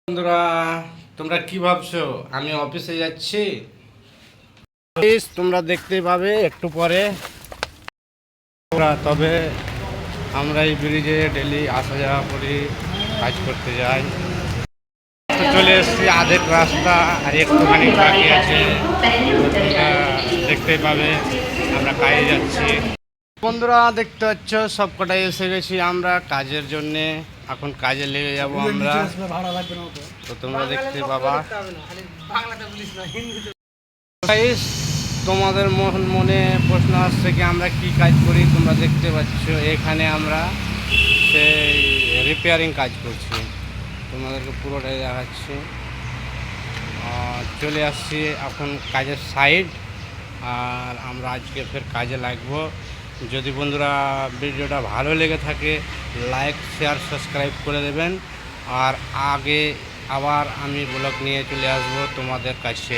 বন্ধুরা, তোমরা কি ভাবছো আমি অফিসে যাচ্ছি? তোমরা দেখতে পাবে একটু পরে। তবে আমরা এই ব্রিজে ডেলি আসা যাওয়া করি, কাজ করতে যাই। চলে এসেছি আধেক রাস্তা, আর একটুখানি বাকি আছে। তোমরা দেখতে পাবে আমরা কাজে যাচ্ছি। বন্ধুরা দেখতে পাচ্ছ সব কটাই এসে গেছি আমরা কাজের জন্যে। এখন কাজে লেগে যাব আমরা, তো তোমরা দেখতে পাবা। তোমাদের মনে প্রশ্ন আসছে কি আমরা কি কাজ করি। তোমরা দেখতে পাচ্ছ এখানে আমরা সেই রিপেয়ারিং কাজ করছি, তোমাদেরকে পুরোটাই দেখাচ্ছি। চলে আসছি এখন কাজের সাইড, আর আমরা আজকে ফের কাজে লাগবো। যদি বন্ধুরা ভিডিওটা ভালো লেগে থাকে লাইক শেয়ার সাবস্ক্রাইব করে দেবেন, আর আগে আবার আমি ব্লগ নিয়ে চলে আসবো তোমাদের কাছে।